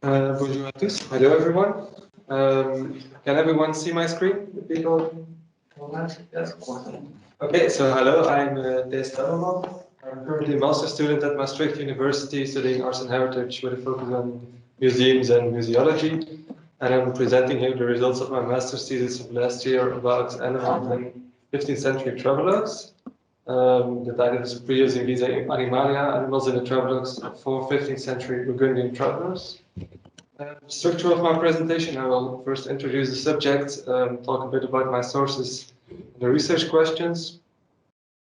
Bonjour à tous. Hello, everyone. Can everyone see my screen? The people? Yes. Okay, so hello, I'm Thijs Temmerman. I'm currently a master's student at Maastricht University studying arts and heritage with a focus on museums and museology. And I'm presenting here the results of my master's thesis of last year about animals and 15th century travelogues. The title is Prius, invisa, animalia, animals in the travelogues for 15th century Burgundian travelers. Structure of my presentation, I will first introduce the subject, talk a bit about my sources, the research questions,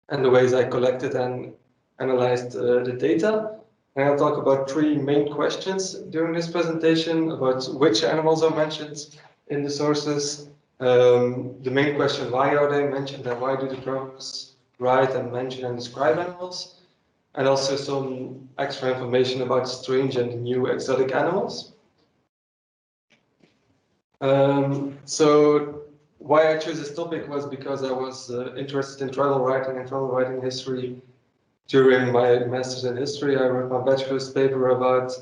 and the ways I collected and analyzed the data. And I'll talk about three main questions during this presentation, about which animals are mentioned in the sources, the main question, why are they mentioned, and why do the travelers write and mention and describe animals, and also some extra information about strange and new exotic animals. So why I chose this topic was because I was interested in travel writing and travel writing history during my master's in history. I wrote my bachelor's paper about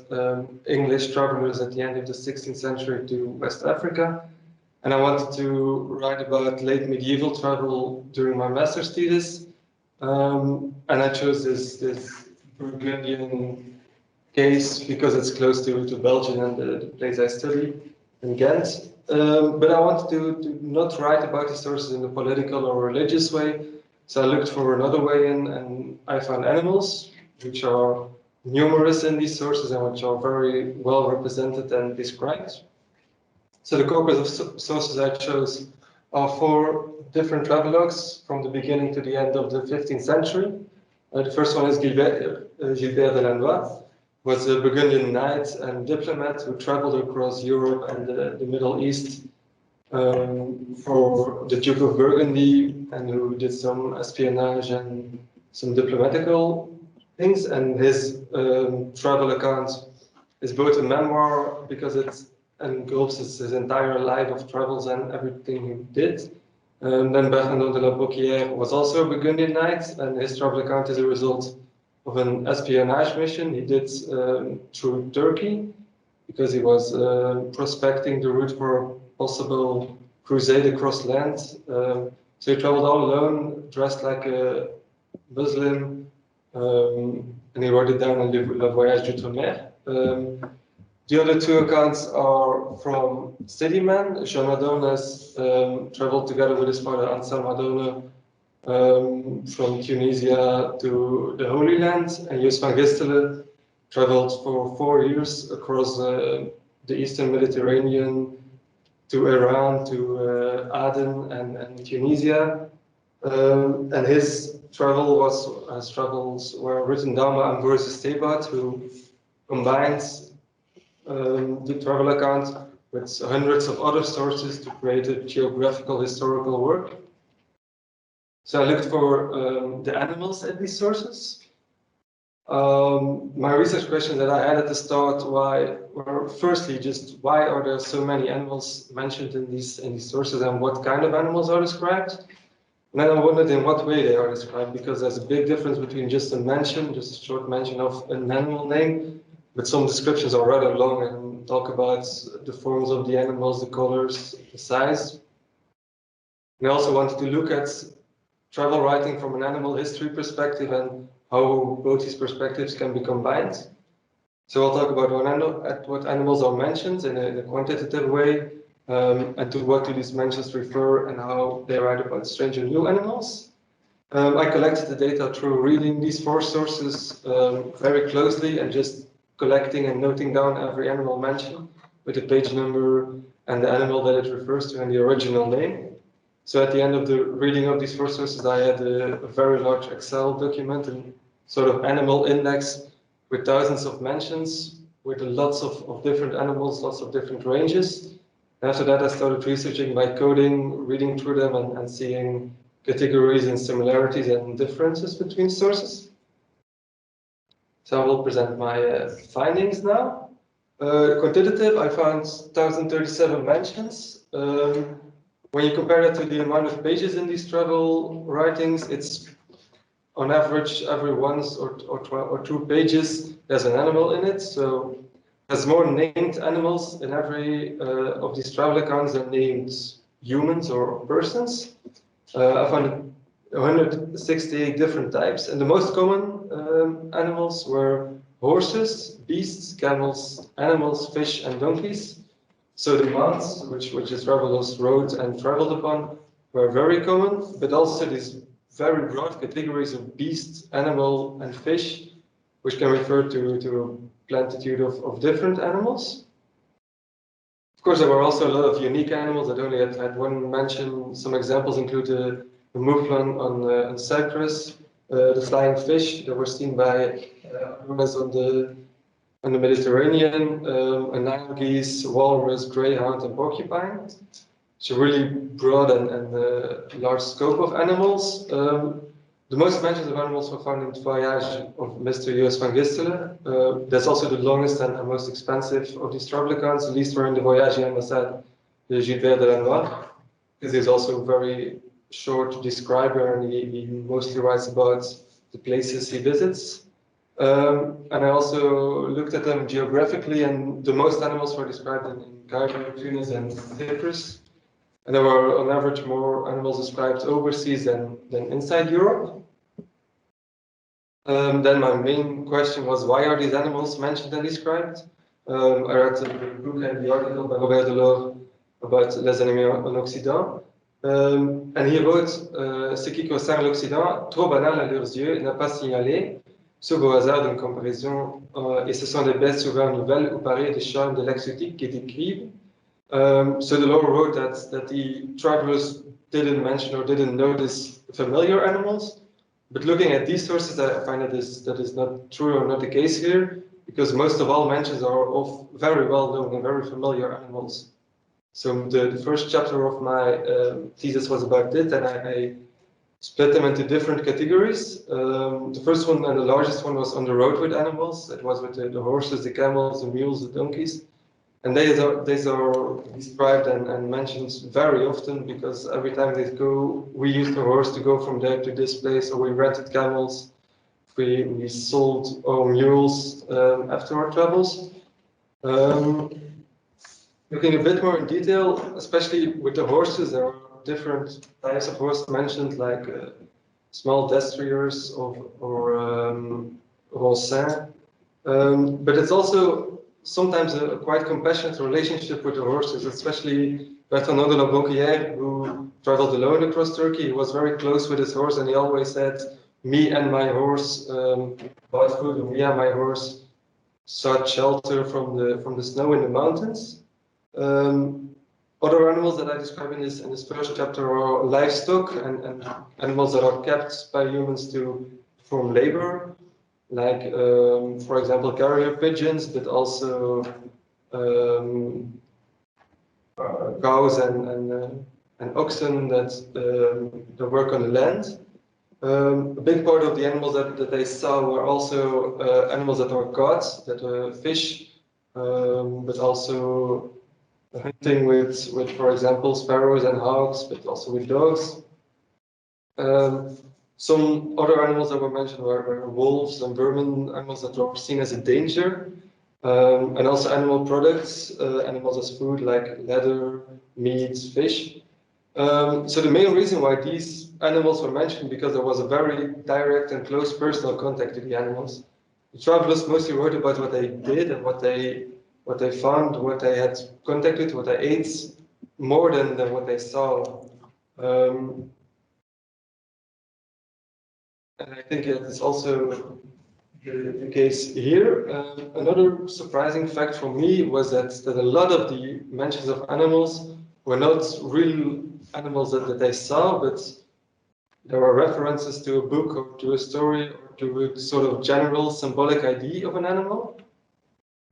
English travelers at the end of the 16th century to West Africa. And I wanted to write about late medieval travel during my master's thesis. And I chose this Burgundian case because it's close to Belgium and the place I study in Ghent. But I wanted to not write about the sources in a political or religious way. So I looked for another way in, and I found animals, which are numerous in these sources and which are very well represented and described. So the corpus of sources I chose are four different travelogues from the beginning to the end of the 15th century. The first one is Gilbert de Lannoy, was a Burgundian knight and diplomat who traveled across Europe and the Middle East for the Duke of Burgundy, and who did some espionage and some diplomatical things. And his travel account is both a memoir because it engulfs his entire life of travels and everything he did. Then Bernard de la Brocquière was also a Burgundian knight, and his travel account is a result of an espionage mission he did through Turkey, because he was prospecting the route for a possible crusade across land. So he traveled all alone, dressed like a Muslim, and he wrote it down in Le Voyage d'Outre-mer. The other two accounts are from city men. Jean Adonis traveled together with his father Anselm Adone from Tunisia to the Holy Land, and Jus van Gistelen traveled for 4 years across the Eastern Mediterranean to Iran, to Aden and Tunisia. And his travels were written down by Ambrosius Thebaert, who combines the travel account with hundreds of other sources to create a geographical historical work. So I looked for the animals in these sources. My research questions that I had at the start were firstly just why are there so many animals mentioned in these sources, and what kind of animals are described? And then I wondered in what way they are described, because there's a big difference between just a short mention of an animal name, but some descriptions are rather long and talk about the forms of the animals, the colors, the size. And I also wanted to look at travel writing from an animal history perspective and how both these perspectives can be combined. So I'll talk about what animals are mentioned in a quantitative way, and to what do these mentions refer and how they write about strange and new animals. I collected the data through reading these four sources very closely and just collecting and noting down every animal mentioned with the page number and the animal that it refers to and the original name. So at the end of the reading of these four sources, I had a very large Excel document and sort of animal index with thousands of mentions, with lots of different animals, lots of different ranges. And after that, I started researching by coding, reading through them and seeing categories and similarities and differences between sources. So I will present my findings now. Quantitative, I found 1,037 mentions. When you compare that to the amount of pages in these travel writings, it's on average every once or 2 pages there's an animal in it. So has more named animals in every of these travel accounts than named humans or persons. I found 168 different types, and the most common animals were horses, beasts, camels, animals, fish, and donkeys. So the mounts, which the travelers rode and traveled upon, were very common, but also these very broad categories of beast, animal, and fish, which can refer to a plentitude of different animals. Of course, there were also a lot of unique animals that only had one mention. Some examples include the mouflon on Cyprus, the flying fish that were seen by humans on the Mediterranean, a Nile geese, walrus, greyhound, and porcupine. It's a really broad and large scope of animals. The most mentions of animals were found in Voyage of Mr. U.S. van Gisteren. That's also the longest and most expensive of these travel accounts. The least were in the Voyage et Ambassade de Gilbert de la Noire, because he's also a very short describer and he mostly writes about the places he visits. And I also looked at them geographically, and the most animals were described in Cairo, Tunis, and Cyprus. And there were, on average, more animals described overseas than inside Europe. Then my main question was, why are these animals mentioned and described? I read the book and the article by Robert Delors about les animaux en Occident. And he wrote, ce qui concerne l'Occident, trop banal à leurs yeux, n'a pas signalé, sauf au hasard d'une comparaison, et ce sont des bêtes souvent nouvelles ou pareilles des charmes de l'exotique qui décrivent. So the Lord wrote that the travelers didn't mention or didn't notice familiar animals, but looking at these sources, I find that is not true or not the case here, because most of all mentions are of very well known and very familiar animals. So the first chapter of my thesis was about it, and I split them into different categories. The first one and the largest one was on the road with animals. It was with the horses, the camels, the mules, the donkeys. And these are described and mentioned very often, because every time they go, we used the horse to go from there to this place, or we rented camels, we sold our mules after our travels. Looking a bit more in detail, especially with the horses, there are different types of horse mentioned, like small destriers or Roncin. But it's also sometimes a quite compassionate relationship with the horses, especially Bertrand de la Bronquière, who traveled alone across Turkey. He was very close with his horse, and he always said, me and my horse bought food, or me and my horse sought shelter from the snow in the mountains. Other animals that I describe in this first chapter are livestock and animals that are kept by humans to perform labor, like, for example, carrier pigeons, but also cows and oxen that work on the land. A big part of the animals that they saw were also animals that were caught, that were fish, but also hunting with, for example, sparrows and hawks, but also with dogs. Some other animals that were mentioned were wolves and vermin, animals that were seen as a danger, and also animal products, animals as food like leather, meat, fish. So the main reason why these animals were mentioned, because there was a very direct and close personal contact to the animals. The travelers mostly wrote about what they did and what they found, what they had contact with, what they ate, more than what they saw. And I think it is also the case here. Another surprising fact for me was that a lot of the mentions of animals were not real animals that they saw, but there were references to a book or to a story or to a sort of general symbolic idea of an animal.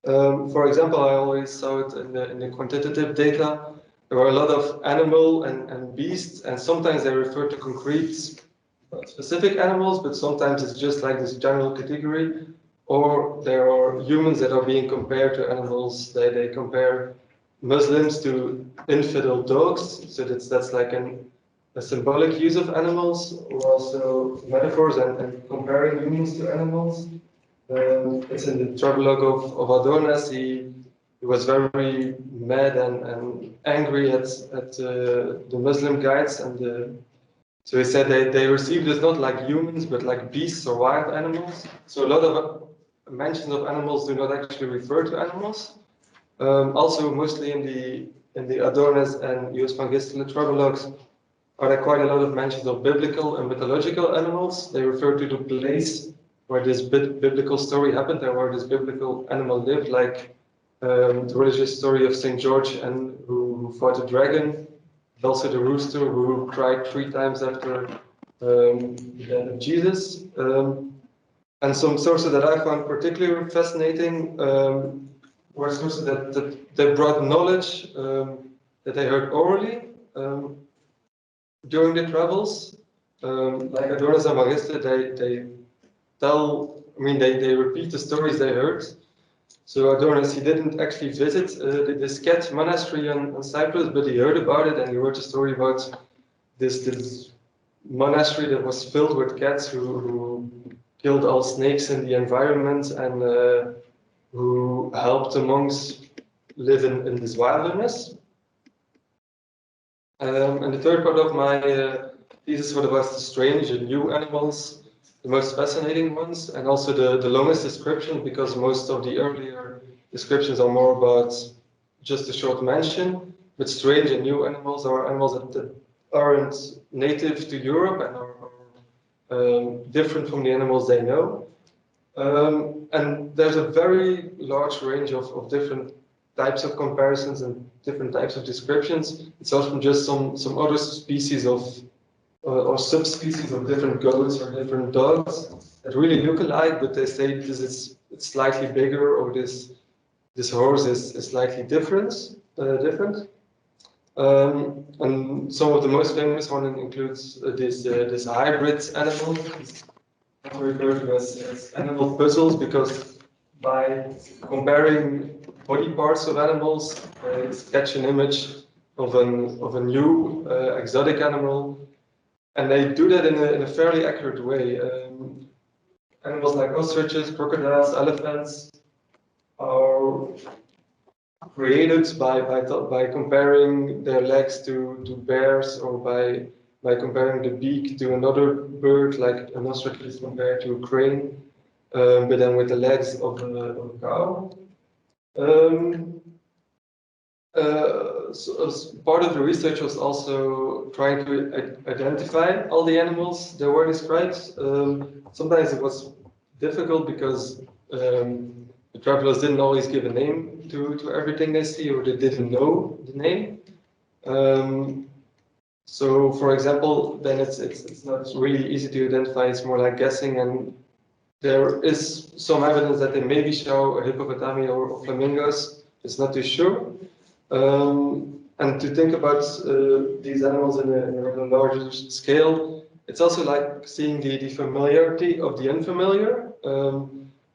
For example, I always saw it in the quantitative data. There were a lot of animal and beasts, and sometimes they refer to concrete specific animals, but sometimes it's just like this general category. Or there are humans that are being compared to animals. They compare Muslims to infidel dogs, so that's like a symbolic use of animals, or also metaphors and comparing humans to animals. It's in the travelogue of Adornes. He was very mad and angry at the Muslim guides, and so he said they received us not like humans, but like beasts or wild animals. So a lot of mentions of animals do not actually refer to animals. Also, mostly in the Adornes and Jos van Gisteren travelogues, are there quite a lot of mentions of biblical and mythological animals. They refer to the place where this biblical story happened and where this biblical animal lived, like the religious story of Saint George and who fought a dragon, also the rooster who cried 3 times after the death of Jesus. And some sources that I found particularly fascinating were sources that they brought knowledge that they heard orally during the travels. Like Adornes and Mariste, they tell, I mean, they repeat the stories they heard. So Adornes, he didn't actually visit the Sket monastery on Cyprus, but he heard about it and he wrote a story about this monastery that was filled with cats who killed all snakes in the environment and who helped the monks live in this wilderness. And the third part of my thesis was about the strange and new animals, the most fascinating ones, and also the longest description, because most of the earlier descriptions are more about just a short mention. But strange and new animals are animals that aren't native to Europe and are different from the animals they know. And there's a very large range of different types of comparisons and different types of descriptions. It's often just some other species of or subspecies of different goats or different dogs that really look alike, but they say it's slightly bigger, or this horse is slightly different. And some of the most famous one includes this hybrid animal, referred to as animal puzzles, because by comparing body parts of animals, they sketch an image of a new exotic animal. And they do that in a fairly accurate way. Animals like ostriches, crocodiles, elephants are created by comparing their legs to bears, or by comparing the beak to another bird, like an ostrich is compared to a crane, but then with the legs of a cow. So part of the research was also trying to identify all the animals that were described. Sometimes it was difficult because the travelers didn't always give a name to everything they see, or they didn't know the name. So, for example, then it's not really easy to identify. It's more like guessing, and there is some evidence that they maybe show a hippopotami or flamingos. It's not too sure. And to think about these animals in a larger scale, it's also like seeing the familiarity of the unfamiliar,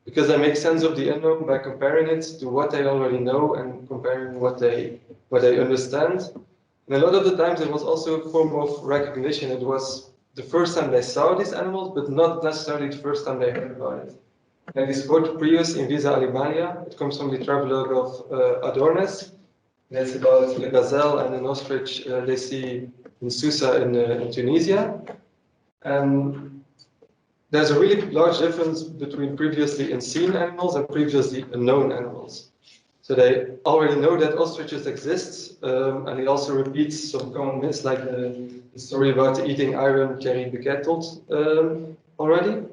because they make sense of the unknown by comparing it to what they already know and comparing what they understand. And a lot of the times it was also a form of recognition. It was the first time they saw these animals, but not necessarily the first time they heard about it. And this quote, Prius, invisa, animalia, it comes from the travelogue of Adornes. It's about a gazelle and an ostrich they see in Susa in Tunisia. And there's a really large difference between previously unseen animals and previously unknown animals. So they already know that ostriches exist, and he also repeats some common myths, like the story about eating iron Thierry Bequet told already.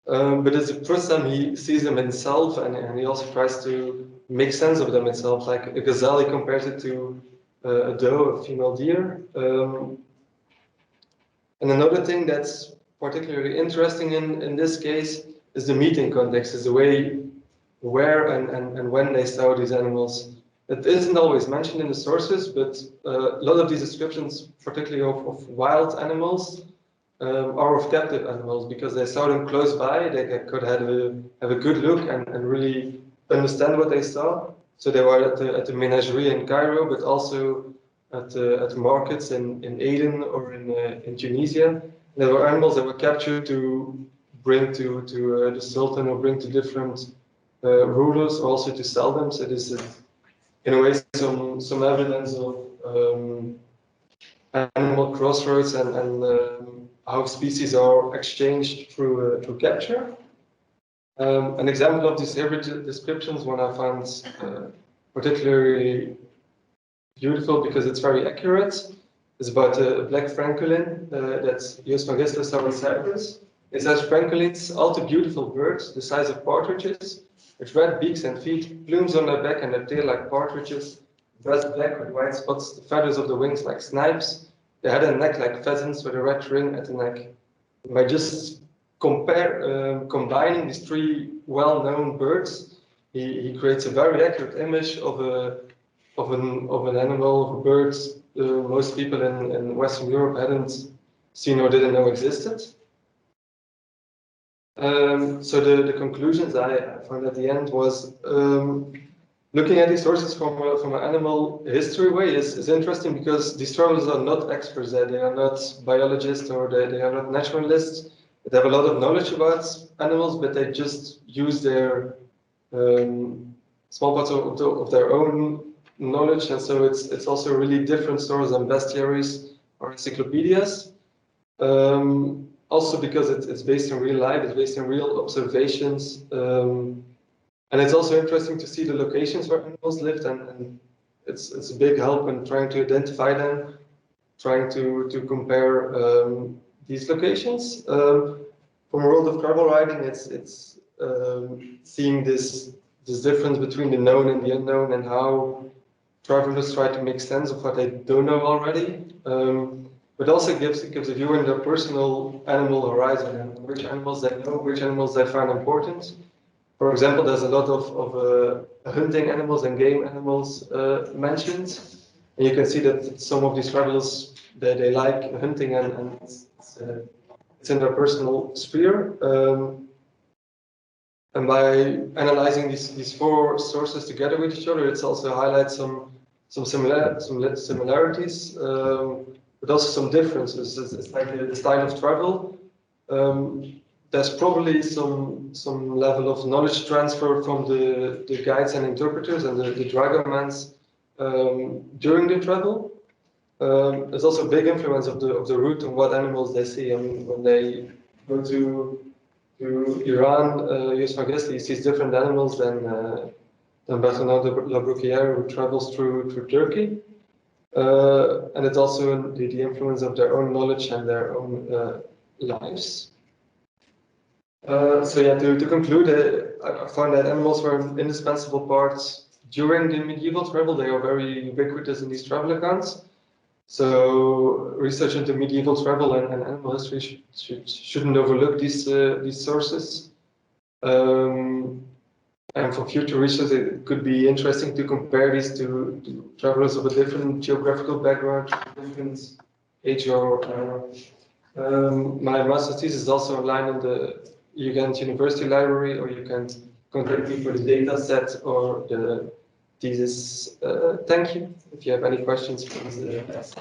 But it's the first time he sees them himself, and he also tries to make sense of them himself. Like a gazelle, he compares it to a doe, a female deer. And another thing that's particularly interesting in this case is the meeting context, is the way where and when they saw these animals. It isn't always mentioned in the sources, but a lot of these descriptions, particularly of wild animals, are of captive animals, because they saw them close by. They could have a good look and really understand what they saw. So they were at the menagerie in Cairo, but also at markets in Aden or in Tunisia. There were animals that were captured to bring to the Sultan or bring to different rulers, or also to sell them. So this is, in a way, some evidence of animal crossroads and how species are exchanged through capture. An example of these hybrid descriptions, one I found particularly beautiful because it's very accurate, is about a black francolin that's used for guest in Cyprus. It says francolins, all the beautiful birds, the size of partridges, with red beaks and feet, plumes on their back and their tail like partridges, breast black with white spots, the feathers of the wings like snipes, the head and neck like pheasants with a red ring at the neck. By just combining these three well-known birds, he creates a very accurate image of an animal, of a bird most people in Western Europe hadn't seen or didn't know existed. So the conclusions I found at the end was looking at these sources from an animal history way is interesting, because these travelers are not experts. They are not biologists, or they are not naturalists. They have a lot of knowledge about animals, but they just use their small parts of their own knowledge, and so it's also really different stories than bestiaries or encyclopedias. Also because it's based in real life, it's based in real observations, and it's also interesting to see the locations where animals lived, and it's a big help in trying to identify them, trying to compare these locations. From a world of travel writing, it's seeing this difference between the known and the unknown, and how travelers try to make sense of what they don't know already. But also gives a view in their personal animal horizon, and which animals they know, which animals they find important. For example, there's a lot of hunting animals and game animals mentioned, and you can see that some of these travelers they like hunting, and it's in their personal sphere. And by analyzing these four sources together with each other, it also highlights some similarities, but also some differences. It's like the style of travel. There's probably some level of knowledge transfer from the guides and interpreters and the dragomans during the travel. There's also a big influence of the route and what animals they see. I mean, when they go to Iran, he sees different animals than Bernard de la Bruyère, who travels through Turkey. And it's also the influence of their own knowledge and their own lives. So yeah, to conclude, I found that animals were an indispensable part during the medieval travel. They are very ubiquitous in these travel accounts. So research into medieval travel and animal history shouldn't overlook these sources. And for future research, it could be interesting to compare these to travelers of a different geographical background, different age or era. My master's thesis is also online in the Gent University Library, or you can contact me for the data set or the thesis. Thank you. If you have any questions, please ask.